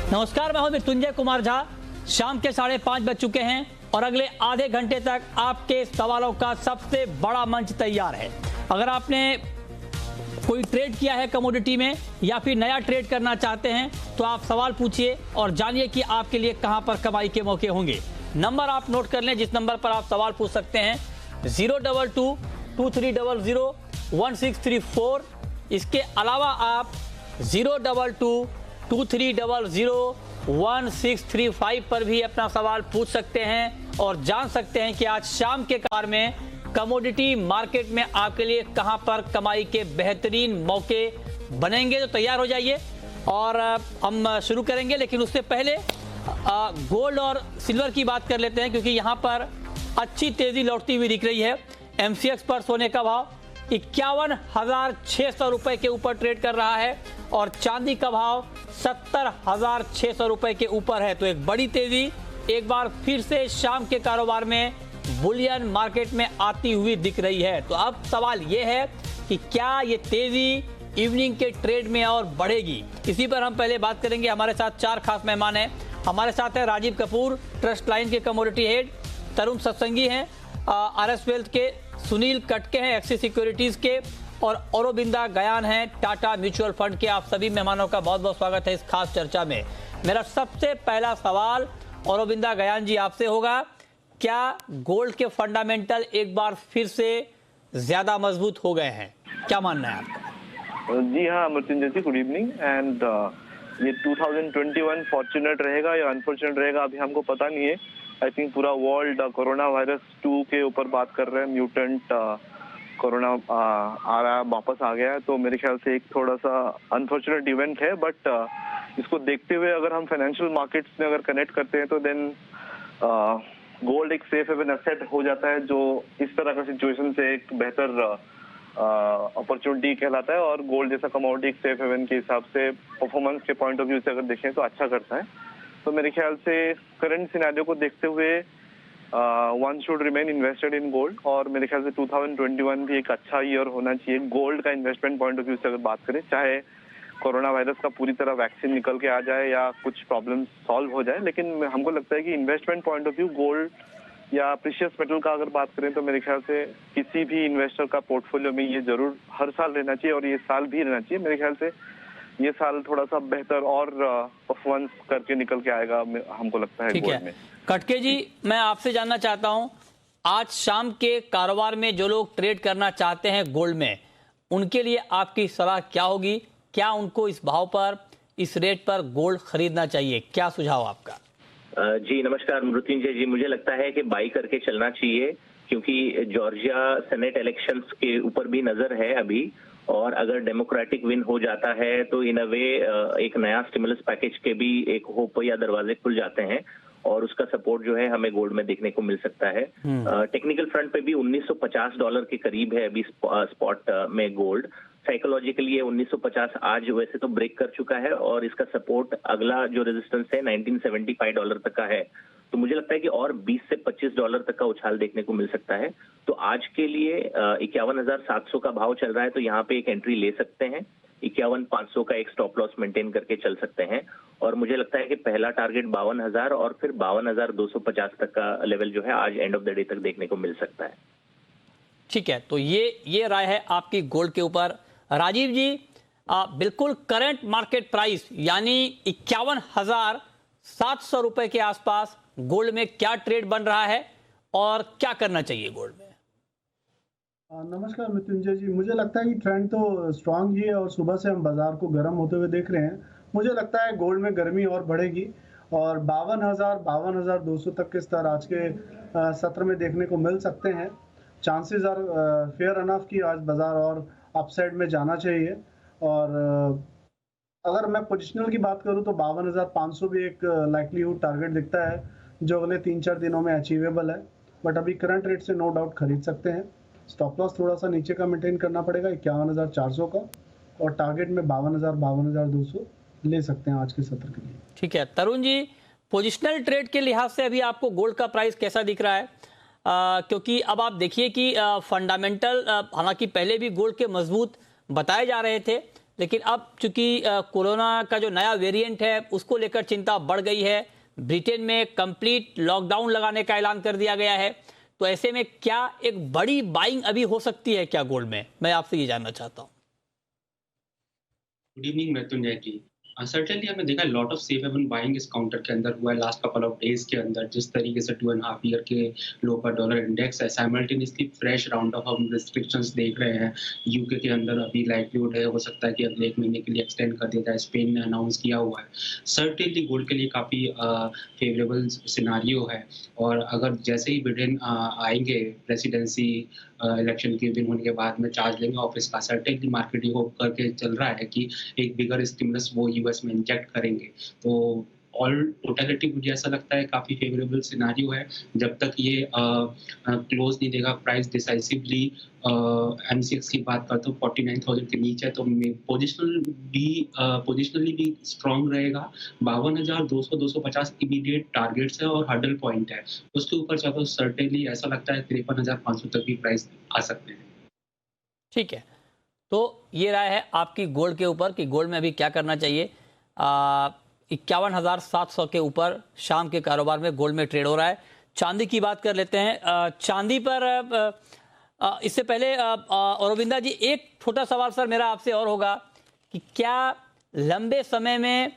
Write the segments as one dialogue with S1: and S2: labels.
S1: नमस्कार, मैं हूं मृत्युंजय कुमार झा। शाम के 5:30 बज चुके हैं और अगले आधे घंटे तक आपके सवालों का सबसे बड़ा मंच तैयार है। अगर आपने कोई ट्रेड किया है कमोडिटी में या फिर नया ट्रेड करना चाहते हैं तो आप सवाल पूछिए और जानिए कि आपके लिए कहां पर कमाई के मौके होंगे। नंबर आप नोट कर लें जिस नंबर पर आप सवाल पूछ सकते हैं, 022-2300-1634। इसके अलावा आप 022-2300-1635 पर भी अपना सवाल पूछ सकते हैं और जान सकते हैं कि आज शाम के कार में कमोडिटी मार्केट में आपके लिए कहां पर कमाई के बेहतरीन मौके बनेंगे। तो तैयार हो जाइए और हम शुरू करेंगे, लेकिन उससे पहले गोल्ड और सिल्वर की बात कर लेते हैं क्योंकि यहां पर अच्छी तेजी लौटती हुई दिख रही है। एमसीएक्स पर सोने का भाव 51,600 रुपए के ऊपर ट्रेड कर रहा है और चांदी का भाव 70,600 रुपए के ऊपर है। तो एक बड़ी तेजी एक बार फिर से शाम के कारोबार में बुलियन मार्केट में आती हुई दिख रही है। तो अब सवाल यह है कि क्या ये तेजी इवनिंग के ट्रेड में और बढ़ेगी, इसी पर हम पहले बात करेंगे। हमारे साथ 4 खास मेहमान हैं। हमारे साथ है राजीव कपूर, ट्रस्ट लाइन के कमोडिटी हेड, तरुण सत्संगी हैं, आरएस वेल्थ के, सुनील कटके हैं एक्सिस सिक्योरिटीज के, और औरोबिंदा गयान हैं टाटा म्यूचुअल फंड के। आप सभी मेहमानों का बहुत बहुत स्वागत है इस खास चर्चा में। मेरा सबसे पहला सवाल औरोबिंदा गयान जी आपसे होगा, क्या गोल्ड के फंडामेंटल एक बार फिर से ज्यादा मजबूत हो गए हैं? क्या मानना है आपका?
S2: जी हाँ मृत्युंजय जी, गुड इवनिंग। एंड ये 2021 फॉर्चुनेट रहेगा या अनफॉर्चुनेट रहेगा अभी हमको पता नहीं है। आई थिंक पूरा वर्ल्ड कोरोना वायरस 2 के ऊपर बात कर रहे हैं। म्यूटेंट कोरोना आ रहा है, वापस आ गया है। तो मेरे ख्याल से एक थोड़ा सा अनफॉर्चुनेट इवेंट है, बट इसको देखते हुए अगर हम फाइनेंशियल मार्केट्स में अगर कनेक्ट करते हैं तो देन गोल्ड एक सेफ हेवन एसेट हो जाता है, जो इस तरह का सिचुएशन से एक बेहतर अपॉर्चुनिटी कहलाता है। और गोल्ड जैसा कमोडिटी एक सेफ हेवन के हिसाब से परफॉर्मेंस के पॉइंट ऑफ व्यू से अगर देखें तो अच्छा करता है। तो मेरे ख्याल से करंट सिनेरियो को देखते हुए one should remain invested in gold. और मेरे ख्याल से 2021 भी एक अच्छा ईयर होना चाहिए गोल्ड का इन्वेस्टमेंट पॉइंट ऑफ व्यू से अगर बात करें। चाहे कोरोना वायरस का पूरी तरह वैक्सीन निकल के आ जाए या कुछ प्रॉब्लम्स सॉल्व हो जाए, लेकिन हमको लगता है कि investment point of view gold या प्रीशियस मेटल का अगर बात करें तो मेरे ख्याल से किसी भी इन्वेस्टर का पोर्टफोलियो में ये जरूर हर साल रहना चाहिए और ये साल भी रहना चाहिए। मेरे ख्याल से ये साल थोड़ा सा बेहतर और परफॉर्मेंस करके निकल के आएगा, हमको लगता है गोल्ड में।
S1: कटके जी, मैं आपसे जानना चाहता हूं, आज शाम के कारोबार में जो लोग ट्रेड करना चाहते हैं गोल्ड में, उनके लिए आपकी सलाह क्या होगी? क्या उनको इस भाव पर, इस रेट पर गोल्ड खरीदना चाहिए? क्या सुझाव आपका?
S3: जी नमस्कार मृत्युंजय जी, मुझे लगता है कि बाई करके चलना चाहिए क्योंकि जॉर्जिया सेनेट इलेक्शंस के ऊपर भी नजर है अभी, और अगर डेमोक्रेटिक विन हो जाता है तो इन अ वे एक नया स्टिमुलस पैकेज के भी एक होप या दरवाजे खुल जाते हैं और उसका सपोर्ट जो है हमें गोल्ड में देखने को मिल सकता है। टेक्निकल फ्रंट पे भी $1950 के करीब है अभी स्पॉट में गोल्ड। साइकोलॉजिकली ये 1950 आज वैसे तो ब्रेक कर चुका है और इसका सपोर्ट अगला जो रेजिस्टेंस है $1975 तक का है। तो मुझे लगता है कि और $20 से $25 तक का उछाल देखने को मिल सकता है। तो आज के लिए 51,700 का भाव चल रहा है, तो यहाँ पे एक एंट्री ले सकते हैं। 51,500 का एक स्टॉप लॉस मेंटेन करके चल सकते हैं और मुझे लगता है कि पहला टारगेट 52,000 और फिर 52,250 तक का लेवल जो है आज एंड ऑफ द डे तक देखने को मिल सकता है।
S1: ठीक है, तो ये राय है आपकी गोल्ड के ऊपर। राजीव जी, बिल्कुल करंट मार्केट प्राइस यानी 51,700 रुपए के आसपास गोल्ड में क्या ट्रेड बन रहा है और क्या करना चाहिए गोल्ड में?
S4: नमस्कार मृत्युंजय जी, मुझे लगता है कि ट्रेंड तो स्ट्रांग ही है और सुबह से हम बाजार को गर्म होते हुए देख रहे हैं। मुझे लगता है गोल्ड में गर्मी और बढ़ेगी और 52,200 तक के स्तर आज के सत्र में देखने को मिल सकते हैं। चांसेस आर फेयर अनफ कि आज बाजार और अपसाइड में जाना चाहिए। और अगर मैं पोजिशनल की बात करूं तो 52,500 भी एक लाइकलीहुड टारगेट दिखता है जो अगले 3-4 दिनों में अचीवेबल है। बट अभी करंट रेट से नो डाउट खरीद सकते हैं। स्टॉप लॉस थोड़ा सा नीचे का मेंटेन करना पड़ेगा 51,400 का, और टारगेट में 52,200 ले सकते हैं आज के सत्र के लिए।
S1: ठीक है, तरुण जी, पोजिशनल ट्रेड के लिहाज से अभी आपको गोल्ड का प्राइस कैसा दिख रहा है? क्योंकि अब आप देखिए कि फंडामेंटल हालांकि पहले भी गोल्ड के मजबूत बताए जा रहे थे, लेकिन अब चूंकि कोरोना का जो नया वेरिएंट है उसको लेकर चिंता बढ़ गई है। ब्रिटेन में कंप्लीट लॉकडाउन लगाने का ऐलान कर दिया गया है। तो ऐसे में क्या एक बड़ी बाइंग अभी हो सकती है क्या गोल्ड में? मैं आपसे ये जानना चाहता हूँ।
S5: Good evening Mrityunjay ji. Certainly हमने देखा lot of safe haven buying इस काउंटर के अंदर हुआ है लास्ट कपल ऑफ डेज के अंदर। जिस तरीके से 2.5 ईयर के लो पर डॉलर इंडेक्स है, साइमल्टेनियसली फ्रेश राउंड ऑफ हम रिस्ट्रिक्शंस देख रहे हैं। यूके के अंदर अभी लाइवलीहुड है, हो सकता है कि अगले 1 महीने के लिए एक्सटेंड कर दिया जाए, स्पेन ने अनाउंस किया हुआ है। सर्टेनली गोल्ड के लिए काफ़ी फेवरेबल सिनारियो है। और अगर जैसे ही ब्रिटेन आएंगे प्रेसिडेंसी इलेक्शन के दिन होने के बाद में चार्ज लेंगे ऑफिस का, सर्टेनली मार्केट ये होप करके चल रहा है कि एक बिगर स्टिमुलस वो यूएस में इंजेक्ट करेंगे। तो ऑल टोटलिटी मुझे ऐसा लगता है काफ़ी फेवरेबल सिनारियो है। जब तक ये क्लोज नहीं देगा प्राइस डिसाइसिवली, एमसीएक्स की बात करता हूँ 49,000 के नीचे, तो पोजिशनली भी स्ट्रॉन्ग रहेगा। 52,200-250 इमीडिएट टारगेट्स है और हर्डल पॉइंट है। उसके ऊपर चाहता हूँ सर्टेनली ऐसा लगता है 53,500 तक भी प्राइस आ सकते हैं।
S1: ठीक है, तो ये राय है आपकी गोल्ड के ऊपर कि गोल्ड में अभी क्या करना चाहिए। 51,700 के ऊपर शाम के कारोबार में गोल्ड में ट्रेड हो रहा है। चांदी की बात कर लेते हैं। चांदी पर इससे पहले अरविंदा जी, एक छोटा सवाल सर मेरा आपसे और होगा कि क्या लंबे समय में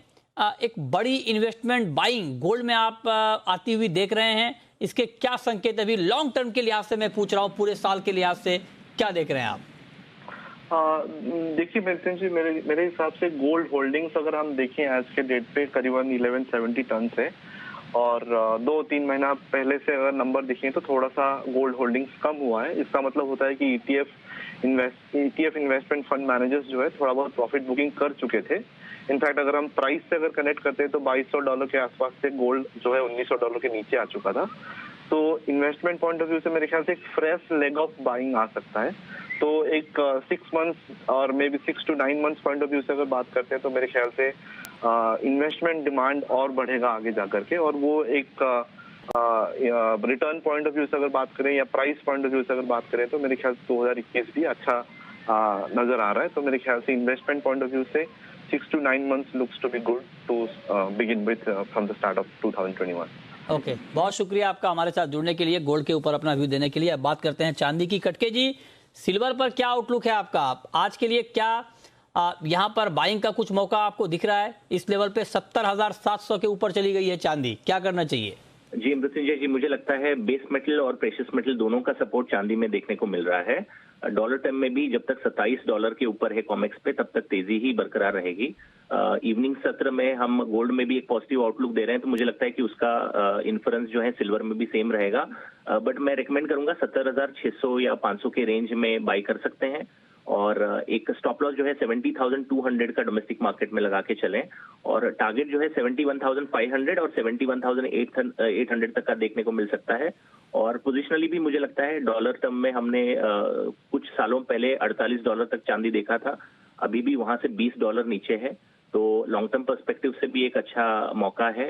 S1: एक बड़ी इन्वेस्टमेंट बाइंग गोल्ड में आप आती हुई देख रहे हैं? इसके क्या संकेत अभी लॉन्ग टर्म के लिहाज से मैं पूछ रहा हूँ, पूरे साल के लिहाज से क्या देख रहे हैं आप?
S2: देखिए जी, मेरे हिसाब से गोल्ड होल्डिंग्स अगर हम देखें आज के डेट पे करीबन 1170 टन है। और 2-3 महीना पहले से अगर नंबर देखें तो थोड़ा सा गोल्ड होल्डिंग्स कम हुआ है। इसका मतलब होता है कि ETF इन्वेस्टमेंट फंड मैनेजर्स जो है थोड़ा बहुत प्रॉफिट बुकिंग कर चुके थे। इनफैक्ट अगर हम प्राइस से अगर कनेक्ट करते हैं तो $2,200 के आसपास से गोल्ड जो है $1,900 के नीचे आ चुका था। तो इन्वेस्टमेंट पॉइंट ऑफ व्यू से मेरे ख्याल से एक फ्रेश लेग ऑफ बाइंग आ सकता है। तो एक 6 मंथ्स और may be 6 to 9 months point of view से अगर बात करते हैं तो मेरे ख्याल से इन्वेस्टमेंट डिमांड और बढ़ेगा आगे जाकर के। और वो एक रिटर्न पॉइंट ऑफ व्यू से अगर बात करें या प्राइस पॉइंट ऑफ व्यू से अगर बात करें तो मेरे ख्याल से 2021 भी अच्छा नजर आ रहा है। तो मेरे ख्याल से इन्वेस्टमेंट पॉइंट ऑफ व्यू से 6 to 9 months looks to be good to begin with from the start of 2021.
S1: Okay, बहुत शुक्रिया आपका हमारे साथ जुड़ने के लिए, गोल्ड के ऊपर अपना व्यू देने के लिए। अब बात करते हैं चांदी की। कटके जी, सिल्वर पर क्या आउटलुक है आपका? आज के लिए क्या यहाँ पर बाइंग का कुछ मौका आपको दिख रहा है? इस लेवल पे 70,700 के ऊपर चली गई है चांदी, क्या करना चाहिए?
S3: जी मृत्युंजय जी, मुझे लगता है बेस मेटल और प्रेशियस मेटल दोनों का सपोर्ट चांदी में देखने को मिल रहा है। डॉलर टर्म में भी जब तक $27 के ऊपर है कॉमेक्स पे, तब तक तेजी ही बरकरार रहेगी। इवनिंग सत्र में हम गोल्ड में भी एक पॉजिटिव आउटलुक दे रहे हैं, तो मुझे लगता है कि उसका इन्फ्लुएंस जो है सिल्वर में भी सेम रहेगा। बट मैं रेकमेंड करूंगा 70,600 या 500 के रेंज में बाई कर सकते हैं। और एक स्टॉप लॉस जो है 70,200 का डोमेस्टिक मार्केट में लगा के चलें। और टारगेट जो है 71,500 और 71,800 तक का देखने को मिल सकता है। और पोजिशनली भी मुझे लगता है डॉलर टर्म में हमने कुछ सालों पहले $48 तक चांदी देखा था, अभी भी वहां से $20 नीचे है। तो लॉन्ग टर्म पर्सपेक्टिव से भी एक अच्छा मौका है।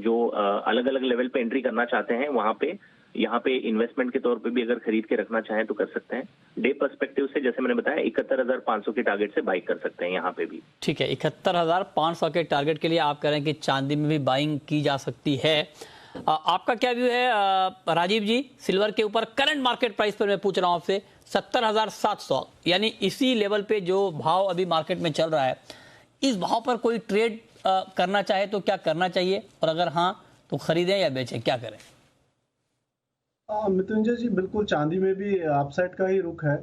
S3: जो अलग अलग लेवल पे एंट्री करना चाहते हैं वहां पे, यहाँ पे इन्वेस्टमेंट के तौर पे भी अगर खरीद के रखना चाहें तो कर सकते हैं। डे पर्सपेक्टिव से जैसे मैंने बताया 71,500 के टारगेट से बाई कर सकते हैं यहाँ पे भी।
S1: ठीक है, 71,500 के टारगेट के लिए आप कह रहे हैं कि चांदी में भी बाइंग की जा सकती है। आपका क्या व्यू है राजीव जी? सिल्वर के ऊपर करंट मार्केट प्राइस पर मैं पूछ रहा हूं आपसे, 70,700 यानी इसी लेवल पे जो भाव अभी मार्केट में चल रहा है, इस भाव पर कोई ट्रेड करना चाहे तो क्या करना चाहिए? और अगर हाँ तो खरीदें या बेचें, क्या करें?
S4: मृत्युंजय जी, बिल्कुल चांदी में भी अपसाइड का ही रुख है।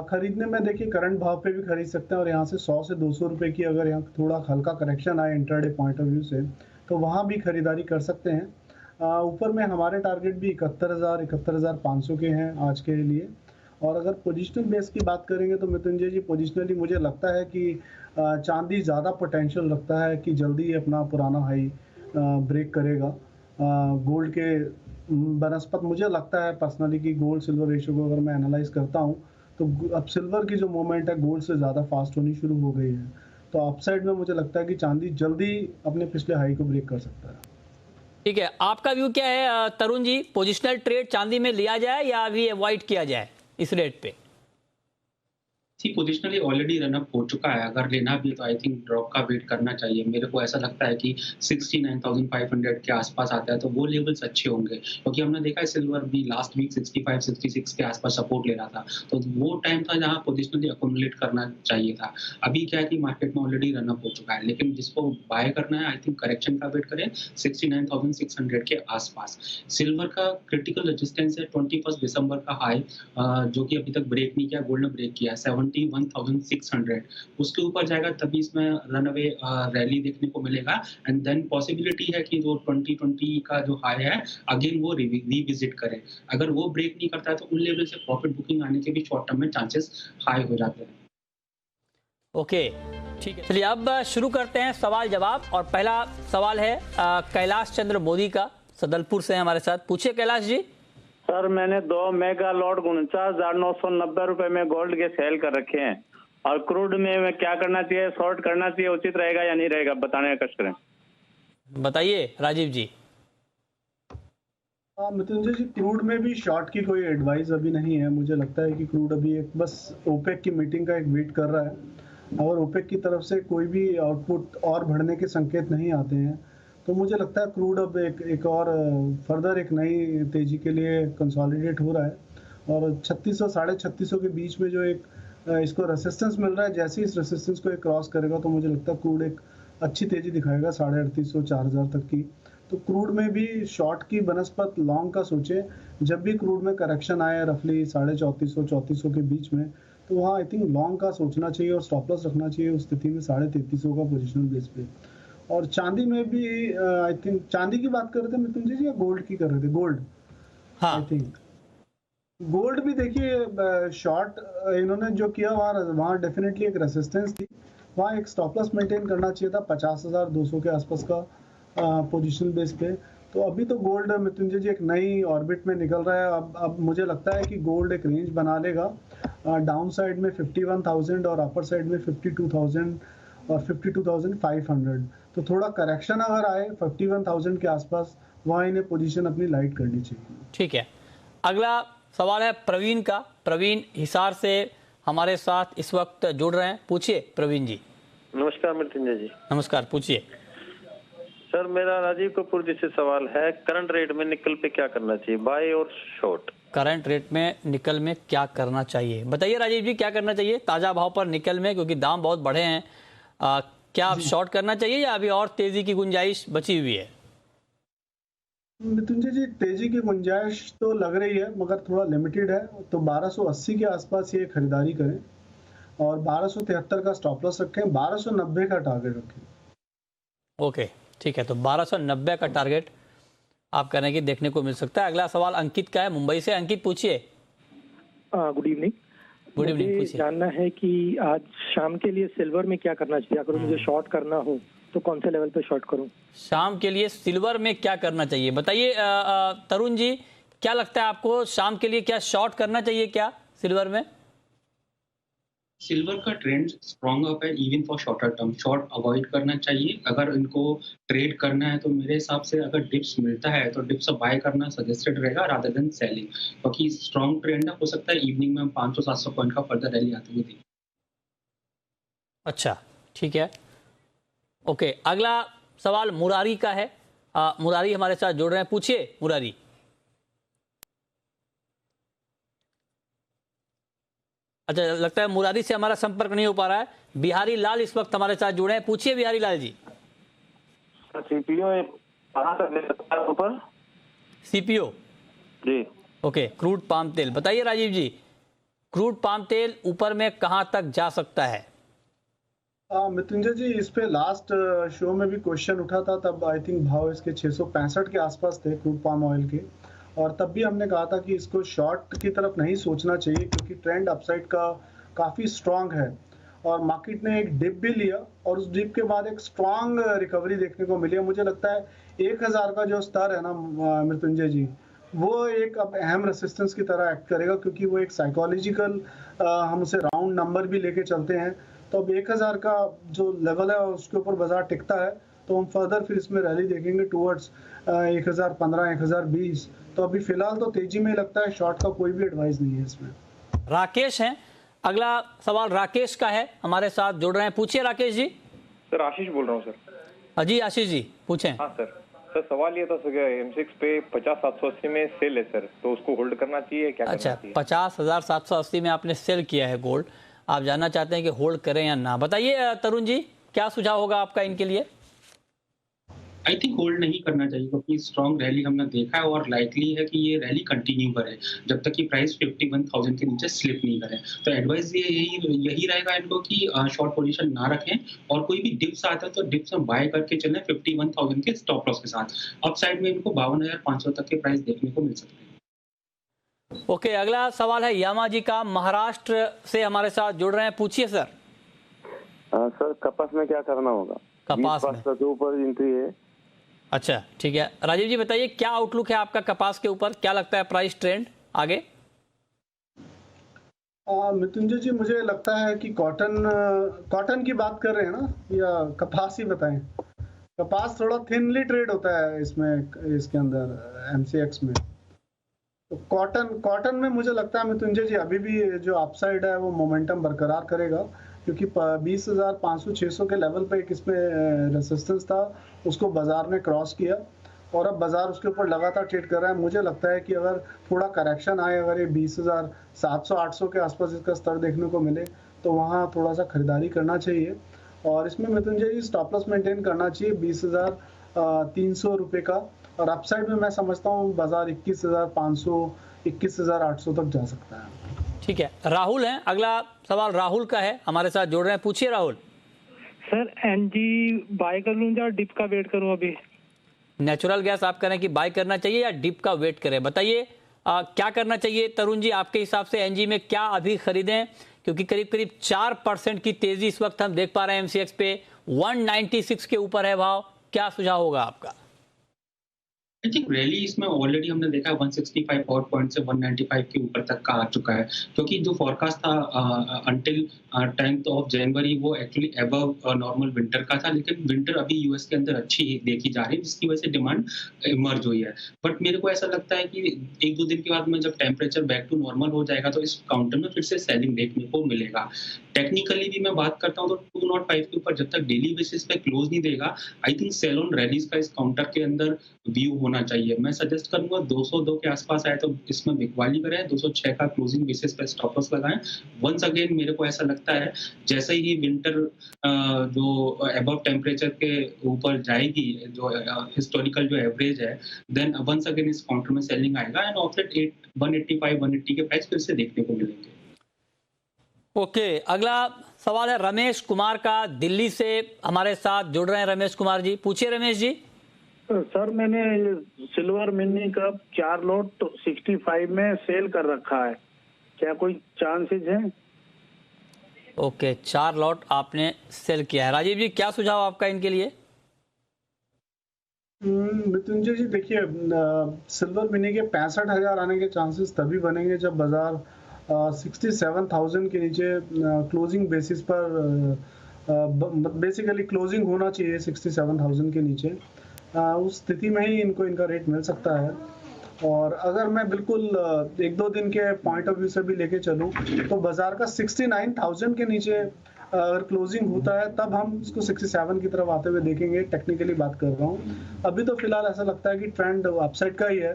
S4: खरीदने में देखिए करंट भाव पे भी खरीद सकते हैं, और यहाँ से 100 से 200 रुपए की अगर यहाँ थोड़ा हल्का करेक्शन आए इंट्राडे पॉइंट ऑफ व्यू से, तो वहाँ भी खरीदारी कर सकते हैं। ऊपर में हमारे टारगेट भी 71,500 के हैं आज के लिए। और अगर पोजिशनल बेस की बात करेंगे तो मृत्युंजय जी, पोजिशनली मुझे लगता है कि चांदी ज़्यादा पोटेंशियल रखता है कि जल्दी अपना पुराना हाई ब्रेक करेगा। गोल्ड के बनस्पत मुझे लगता है पर्सनली कि गोल्ड सिल्वर रेशियो को अगर मैं एनालाइज करता हूँ तो अब सिल्वर की जो मूवमेंट है गोल्ड से ज़्यादा फास्ट होनी शुरू हो गई है। तो अपसाइड में मुझे लगता है कि चांदी जल्दी अपने पिछले हाई को ब्रेक कर सकता है।
S1: ठीक है, आपका व्यू क्या है तरुण जी? पोजिशनल ट्रेड चांदी में लिया जाए या अभी अवॉइड किया जाए इस रेट पे?
S5: पोजिशनली ऑलरेडी रन अप हो चुका है, अगर लेना भी है तो आई थिंक ड्रॉप का वेट करना चाहिए। मेरे को ऐसा लगता है कि 69,500 के आसपास आता है तो वो लेवल्स अच्छे होंगे, क्योंकि हमने देखा है सिल्वर भी लास्ट वीक 65-66 के आसपास सपोर्ट ले रहा था, तो वो टाइम था जहां पोजिशनली अकोमुलेट करना चाहिए था। अभी क्या है कि मार्केट में ऑलरेडी रन अप हो चुका है, लेकिन जिसको बाय करना है आई थिंक करेक्शन का वेट करें 69,600 के आसपास। सिल्वर का क्रिटिकल रेजिस्टेंस है 21 दिसंबर का हाई, जो कि अभी तक ब्रेक नहीं किया, गोल्ड ने ब्रेक किया 71,600, उसके ऊपर जाएगा तभी इसमें रनअवे रैली देखने को मिलेगा। एंड देन पॉसिबिलिटी है कि जो 2020 का जो हाई है अगेन वो रिविजिट करे। अगर वो ब्रेक नहीं करता है तो उन लेवल से प्रॉफिट बुकिंग आने के भी शॉर्ट टर्म में चांसेस हाई हो जाते हैं।
S1: ओके, ठीक है, चलिए अब शुरू करते हैं सवाल जवाब। और पहला सवाल है कैलाश चंद्र मोदी का, सदलपुर से हमारे साथ। पूछिए कैलाश जी।
S6: सर मैंने 2 मेगा लॉट 49,990 रुपए में गोल्ड के सेल कर रखे हैं, और क्रूड में क्या करना चाहिए, शॉर्ट करना चाहिए, उचित रहेगा या नहीं रहेगा, बताने का कष्ट करें।
S1: बताइए राजीव जी।
S4: मृत्युंजय जी, क्रूड में भी शॉर्ट की कोई एडवाइस अभी नहीं है। मुझे लगता है कि क्रूड अभी एक बस ओपेक की मीटिंग का एक वेट कर रहा है, और ओपेक की तरफ से कोई भी आउटपुट और बढ़ने के संकेत नहीं आते हैं, तो मुझे लगता है क्रूड अब एक और फर्दर एक नई तेजी के लिए कंसोलिडेट हो रहा है। और 3600 3650 के बीच में जो एक इसको रेसिस्टेंस मिल रहा है, जैसे इस रेसिस्टेंस को क्रॉस करेगा तो मुझे लगता है क्रूड एक अच्छी तेजी दिखाएगा 3850 4000 तक की। तो क्रूड में भी शॉर्ट की बनस्पत लॉन्ग का सोचे। जब भी क्रूड में करेक्शन आए रफली 3450 3400 के बीच में, तो वहाँ आई थिंक लॉन्ग का सोचना चाहिए और स्टॉप लॉस रखना चाहिए उस स्थिति में 3350 का पोजिशनल बेस पे। और चांदी में भी आई थिंक, चांदी की बात कर रहे थे मृत्युंजय जी या गोल्ड की कर रहे थे? गोल्ड,
S1: हाँ
S4: आई थिंक गोल्ड भी देखिए शॉर्ट इन्होंने जो किया वहाँ डेफिनेटली एक रेसिस्टेंस थी, वहाँ एक स्टॉप लॉस मेंटेन करना चाहिए था 50,200 के आसपास का पोजीशन बेस पे। तो अभी तो गोल्ड मृत्युंजय जी एक नई ऑर्बिट में निकल रहा है। अब मुझे लगता है कि गोल्ड एक रेंज बना लेगा, डाउन साइड में 51,000 और अपर साइड में 52,000 और 52,500। तो थोड़ा करेक्शन अगर आए 51,000 के आसपास, वहाँ इन्हें पोजीशन अपनी लाइट करनी चाहिए।
S1: ठीक है, अगला सवाल है प्रवीण का। प्रवीण हिसार से हमारे साथ इस वक्त जुड़ रहे हैं। पूछिए प्रवीण जी।
S7: नमस्कार मृत्युंजय जी।
S1: नमस्कार, पूछिए।
S7: सर मेरा राजीव कपूर जी से सवाल है, करंट रेट में निकल पे क्या करना चाहिए, बाय और शॉर्ट?
S1: करंट रेट में निकल में क्या करना चाहिए, बताइए राजीव जी, क्या करना चाहिए ताजा भाव पर निकल में, क्योंकि दाम बहुत बढ़े हैं। क्या आप शॉर्ट करना चाहिए या अभी और तेजी की गुंजाइश बची हुई है?
S4: मृत्युंजय जी, तेजी की गुंजाइश तो लग रही है मगर थोड़ा लिमिटेड है। तो 1280 के आसपास ये खरीदारी करें और 1273 का स्टॉप लॉस रखें, 1290 का टारगेट रखें।
S1: ओके, ठीक है, तो 1290 का टारगेट आप करने की देखने को मिल सकता है। अगला सवाल अंकित का है, मुंबई से। अंकित पूछिए।
S8: Good evening.
S1: गुड इवनिंग,
S8: मुझे
S1: पूछिए।
S8: जानना है कि आज शाम के लिए सिल्वर में क्या करना चाहिए, अगर मुझे शॉर्ट करना हो तो कौन से लेवल पे शॉर्ट करूं?
S1: शाम के लिए सिल्वर में क्या करना चाहिए, बताइए तरुण जी, क्या लगता है आपको शाम के लिए क्या शॉर्ट करना चाहिए क्या सिल्वर में?
S5: सिल्वर का ट्रेंड स्ट्रॉन्ग अप है even for shorter term, short avoid करना चाहिए। अगर इनको ट्रेड करना है तो मेरे हिसाब से अगर डिप्स मिलता है तो डिप्स बाय करना सजेस्टेड रहेगा रादर देन सेलिंग, क्योंकि स्ट्रॉन्ग ट्रेंड हो सकता है इवनिंग में 500-700 पॉइंट का फर्दर रैली आते हुए देखिए।
S1: अच्छा, ठीक है, ओके। अगला सवाल मुरारी का है। मुरारी हमारे साथ जुड़ रहे हैं। पूछिए मुरारी। अच्छा, लगता है मुरारी से हमारा संपर्क नहीं हो पा रहा है। बिहारी लाल इस वक्त हमारे साथ जुड़े हैं। पूछिए बिहारी लाल जी।
S6: सीपीओ कहाँ तक ले सकता है ऊपर?
S1: सीपीओ
S6: जी,
S1: ओके। क्रूड पाम तेल, बताइए राजीव जी, क्रूड पाम तेल ऊपर में कहां तक जा सकता है?
S4: मृत्युंजय जी, इस पे लास्ट शो में भी क्वेश्चन उठा था, तब आई थिंक भाव इसके 665 के आसपास थे क्रूड पाम ऑयल के, और तब भी हमने कहा था कि इसको शॉर्ट की तरफ नहीं सोचना चाहिए क्योंकि ट्रेंड अपसाइड का काफ़ी स्ट्रांग है। और मार्केट ने एक डिप भी लिया और उस डिप के बाद एक स्ट्रांग रिकवरी देखने को मिली है। मुझे लगता है 1000 का जो स्तर है ना मृत्युंजय जी, वो एक अब अहम रेसिस्टेंस की तरह एक्ट करेगा, क्योंकि वो एक साइकोलॉजिकल हम उसे राउंड नंबर भी लेके चलते हैं। तो अब 1000 का जो लेवल है उसके ऊपर बाजार टिकता है तो हम फर्दर फिर इसमें रैली देखेंगे टूवर्ड्स 1015 1020। तो अभी फिलहाल तो तेजी में लगता है, शॉर्ट का कोई भी एडवाइस नहीं है इसमें।
S1: राकेश हैं अगला सवाल राकेश का है, हमारे साथ जुड़ रहे हैं। पूछिए राकेश जी।
S9: सर आशीष बोल रहा हूँ सर।
S1: जी आशीष जी पूछें।
S9: हाँ सर। सर सवाल ये था सर, M6 पे 50,780 में सेल है सर, तो उसको होल्ड करना चाहिए क्या?
S1: अच्छा,
S9: करना चाहिए?
S1: 50,780 में आपने सेल किया है गोल्ड, आप जानना चाहते हैं कि होल्ड करें या ना। बताइए तरुण जी, क्या सुझाव होगा आपका इनके लिए?
S5: आई थिंक होल्ड नहीं करना चाहिए क्योंकि स्ट्रॉन्ग रैली हमने देखा है और लाइकली है कि ये रैली कंटिन्यू करे जब तक कि प्राइस 51,000 के नीचे स्लिप नहीं करे। तो एडवाइस ये यही रहेगा इनको कि शॉर्ट पोजीशन ना रखें और कोई भी डिप्स आता है तो डिप्स में बाय करके चलें 51,000 के स्टॉप लॉस के साथ। अप साइड में इनको 52,500 तक के प्राइस देखने को मिल सकते हैं।
S1: ओके, अगला सवाल है यामा जी का, महाराष्ट्र से हमारे साथ जुड़ रहे हैं। पूछिए सर।
S10: सर कपास में क्या करना होगा?
S1: कपास में
S10: के ऊपर एंट्री है।
S1: अच्छा ठीक है, राजीव जी बताइए क्या आउटलुक है आपका कपास के ऊपर, क्या लगता है प्राइस ट्रेंड आगे?
S4: मृत्युंजय जी मुझे लगता है कि कॉटन की बात कर रहे हैं ना, या कपास ही बताएं? कपास थोड़ा थिनली ट्रेड होता है इसमें, इसके अंदर MCX में। तो कॉटन में मुझे लगता है मृत्युंजय जी अभी भी जो अपसाइड है वो मोमेंटम बरकरार करेगा, क्योंकि 20,500-600 के लेवल पे एक इसमें रेसिस्टेंस था, उसको बाजार ने क्रॉस किया और अब बाजार उसके ऊपर लगातार ट्रेड कर रहा है। मुझे लगता है कि अगर थोड़ा करेक्शन आए, अगर ये 20,700-800 के आसपास इसका स्तर देखने को मिले तो वहाँ थोड़ा सा खरीदारी करना चाहिए। और इसमें मृत्युंजय जी स्टॉप लॉस मेंटेन करना चाहिए 20,300 रुपये का, और अपसाइड में मैं समझता हूँ बाजार 21,500, 21,800 तक जा सकता है।
S1: ठीक है, राहुल हैं, अगला सवाल राहुल का है, हमारे साथ जुड़ रहे हैं। पूछिए राहुल।
S8: सर एनजी बाय कर लूं या डिप का वेट करूं? अभी
S1: नेचुरल गैस आप करें कि बाय करना चाहिए या डिप का वेट करें, बताइए क्या करना चाहिए तरुण जी आपके हिसाब से? एनजी में क्या अभी खरीदें, क्योंकि करीब करीब 4% की तेजी इस वक्त हम देख पा रहे हैं MCX पे, 196 के ऊपर है भाव, क्या सुझाव होगा आपका?
S5: आई थिंक रैली इसमें ऑलरेडी हमने देखा है 165 पावर पॉइंट से 195 के ऊपर तक का आ चुका है, क्योंकि जो फॉरकास्ट था अंटिल 10th ऑफ जनवरी वो एक्चुअली अबव नॉर्मल विंटर का था, लेकिन विंटर अभी यूएस के अंदर अच्छी देखी जा रही है जिसकी वजह से डिमांड इमर्ज हुई है। बट मेरे को ऐसा लगता है कि 1-2 दिन के बाद में जब टेम्परेचर बैक टू नॉर्मल हो जाएगा तो इस काउंटर में फिर से सेलिंग देखने को मिलेगा। टेक्निकली भी मैं बात करता हूँ तो 205 के ऊपर जब तक डेली बेसिस पे क्लोज नहीं देगा, I think sell on rallies का इस काउंटर के अंदर व्यू होना चाहिए। मैं सजेस्ट करूंगा 202 के आसपास आए तो इसमें बिकवाली करें, 206 का क्लोजिंग बेसिस पे स्टॉप लॉस लगाएं। वंस अगेन मेरे को ऐसा लगता है जैसे ही विंटर जो अबव टेम्परेचर के ऊपर जाएगी, जो हिस्टोरिकल जो एवरेज है, देन वंस अगेन इस काउंटर में सेलिंग आएगा एंड ऑफ इट 185-180 के प्राइस फिर से देखने को मिलेंगे।
S1: ओके, अगला सवाल है रमेश कुमार का, दिल्ली से हमारे साथ जुड़ रहे हैं रमेश कुमार जी। पूछिए रमेश जी।
S6: सर मैंने सिल्वर मिनी का 4 लॉट 65 में सेल कर रखा है, क्या कोई चांसेस हैं?
S1: ओके, 4 लॉट आपने सेल किया है। राजीव जी क्या सुझाव आपका इनके लिए?
S4: मृत्युंजय जी देखिए, सिल्वर मिनी के 65,000 आने के चांसेस तभी बनेंगे जब बाजार 67,000 के नीचे क्लोजिंग बेसिस पर, बेसिकली क्लोजिंग होना चाहिए 67,000 के नीचे, उस स्थिति में ही इनको इनका रेट मिल सकता है। और अगर मैं बिल्कुल 1-2 दिन के पॉइंट ऑफ व्यू से भी लेके चलूं तो बाजार का 69,000 के नीचे अगर क्लोजिंग होता है तब हम इसको 67 की तरफ आते हुए देखेंगे। टेक्निकली बात कर रहा हूँ, अभी तो फिलहाल ऐसा लगता है कि ट्रेंड अपसाइड का ही है।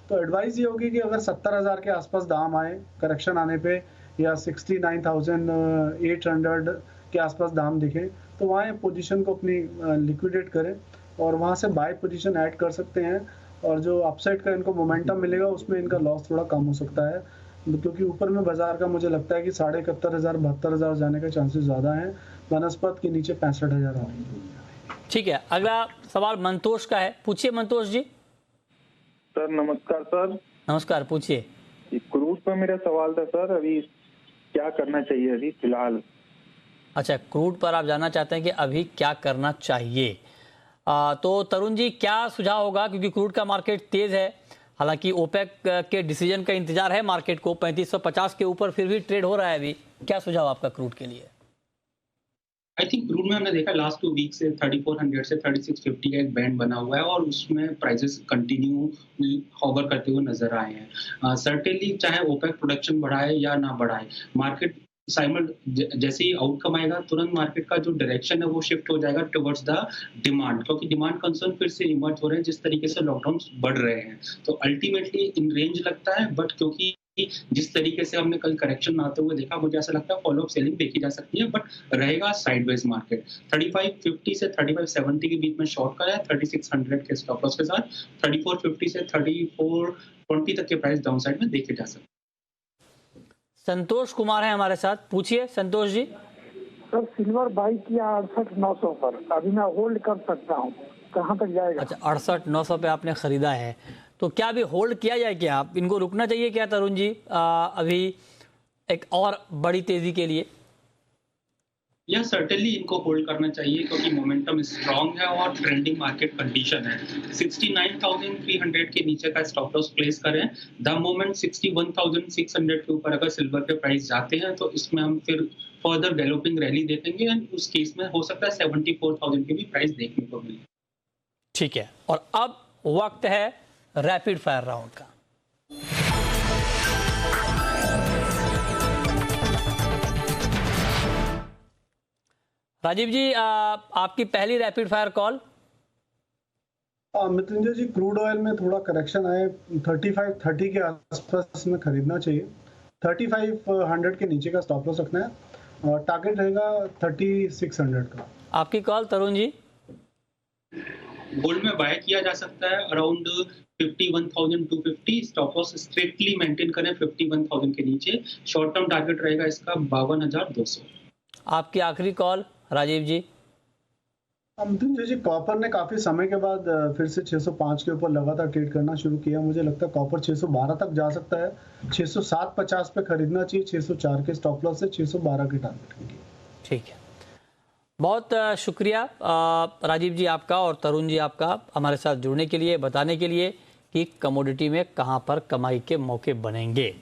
S4: तो एडवाइस ये होगी कि अगर 70,000 के आसपास दाम आए करेक्शन आने पे, या 69,800 के आसपास दाम दिखे, तो वहाँ पोजीशन को अपनी लिक्विडेट करें और वहाँ से बाय पोजीशन ऐड कर सकते हैं। और जो अपसाइड का इनको मोमेंटम मिलेगा उसमें इनका लॉस थोड़ा कम हो सकता है, क्योंकि ऊपर में बाजार का मुझे लगता है कि 71,500 72,000 जाने के चांसेस ज़्यादा हैं, बनस्पत के नीचे 65,000 आ रही है।
S1: ठीक है, अगला सवाल मंतोष का है। पूछिए मंतोष जी।
S11: सर नमस्कार सर।
S1: नमस्कार, पूछिए।
S11: क्रूड पर मेरा सवाल था सर, अभी क्या करना चाहिए अभी फिलहाल?
S1: अच्छा, क्रूड पर आप जानना चाहते हैं कि अभी क्या करना चाहिए। तो तरुण जी क्या सुझाव होगा, क्योंकि क्रूड का मार्केट तेज है, हालांकि ओपेक के डिसीजन का इंतजार है मार्केट को, 3550 के ऊपर फिर भी ट्रेड हो रहा है अभी, क्या सुझाव आपका क्रूड के लिए?
S5: आई थिंक क्रूड में हमने देखा लास्ट 2 वीक से 3400 से 3650 का एक बैंड बना हुआ है और उसमें प्राइसेस कंटिन्यू हॉवर करते हुए नजर आए हैं। सर्टेनली चाहे ओपेक प्रोडक्शन बढ़ाए या ना बढ़ाए, मार्केट जैसे ही आउटकम आएगा तुरंत मार्केट का जो डायरेक्शन है वो शिफ्ट हो जाएगा टुवर्ड्स द डिमांड, क्योंकि डिमांड कंसर्न फिर से इमर्ज हो रहे हैं जिस तरीके से लॉकडाउन बढ़ रहे हैं। तो अल्टीमेटली इन रेंज लगता है, बट क्योंकि जिस तरीके से हमने कल करेक्शन आते हुए देखा, मुझे ऐसा लगता है फॉलो अप सेलिंग देखी जा सकती है, बट रहेगा साइडवेज मार्केट। 3550 से 3570 के बीच में शॉर्ट का है, 3600 के स्टॉप लॉस के साथ। 3450 से 3420 तक के प्राइस डाउन साइड में देखे जा सकते हैं।
S1: संतोष कुमार है हमारे साथ, पूछिए Santosh ji.
S12: Sir silver by किया 68,900 पर, अभी मैं होल्ड कर सकता हूँ, कहाँ तक जाएगा?
S1: अच्छा 68,900 पे आपने खरीदा है, तो क्या अभी होल्ड किया जाए? क्या आप इनको रुकना चाहिए क्या तरुण जी अभी एक और बड़ी तेजी के लिए?
S5: या सर्टेनली इनको होल्ड करना चाहिए क्योंकि मोमेंटम स्ट्रांग है और ट्रेंडिंग मार्केट कंडीशन है। 69,300 के नीचे का स्टॉप लॉस प्लेस करें। द मोमेंट 61,600 के ऊपर अगर सिल्वर के प्राइस जाते हैं तो इसमें हम फिर फर्दर डेवलपिंग रैली देखेंगे एंड उस केस में हो सकता है 74,000 के भी प्राइस देखने को मिले।
S1: ठीक है, और अब वक्त है रैपिड फायर राउंड का। राजीव जी आपकी पहली रैपिड फायर कॉल।
S4: मृत्युंजय जी, क्रूड ऑयल में थोड़ा करेक्शन आए, 3530 के आसपास में खरीदना चाहिए। 3500 के नीचे का स्टॉप लॉस रखना है और टारगेट रहेगा 3600 का। आपकी कॉल तरुण जी।
S5: गोल्ड में बाय किया जा सकता है around 51,250, stop loss strictly maintain करें 51,000 के नीचे। शॉर्ट टर्म टारगेट रहेगा इसका 52,200।
S1: आपकी आखिरी कॉल राजीव जी।
S4: मृत्युंजय जी, कॉपर ने काफी समय के बाद फिर से 605 के ऊपर लगातार ट्रेड करना शुरू किया। मुझे लगता है कॉपर 612 तक जा सकता है। 607.50 पे खरीदना चाहिए, 604 के स्टॉप लॉस से 612 के टारगेट।
S1: ठीक है, बहुत शुक्रिया राजीव जी आपका और तरुण जी आपका हमारे साथ जुड़ने के लिए, बताने के लिए कि कमोडिटी में कहां पर कमाई के मौके बनेंगे।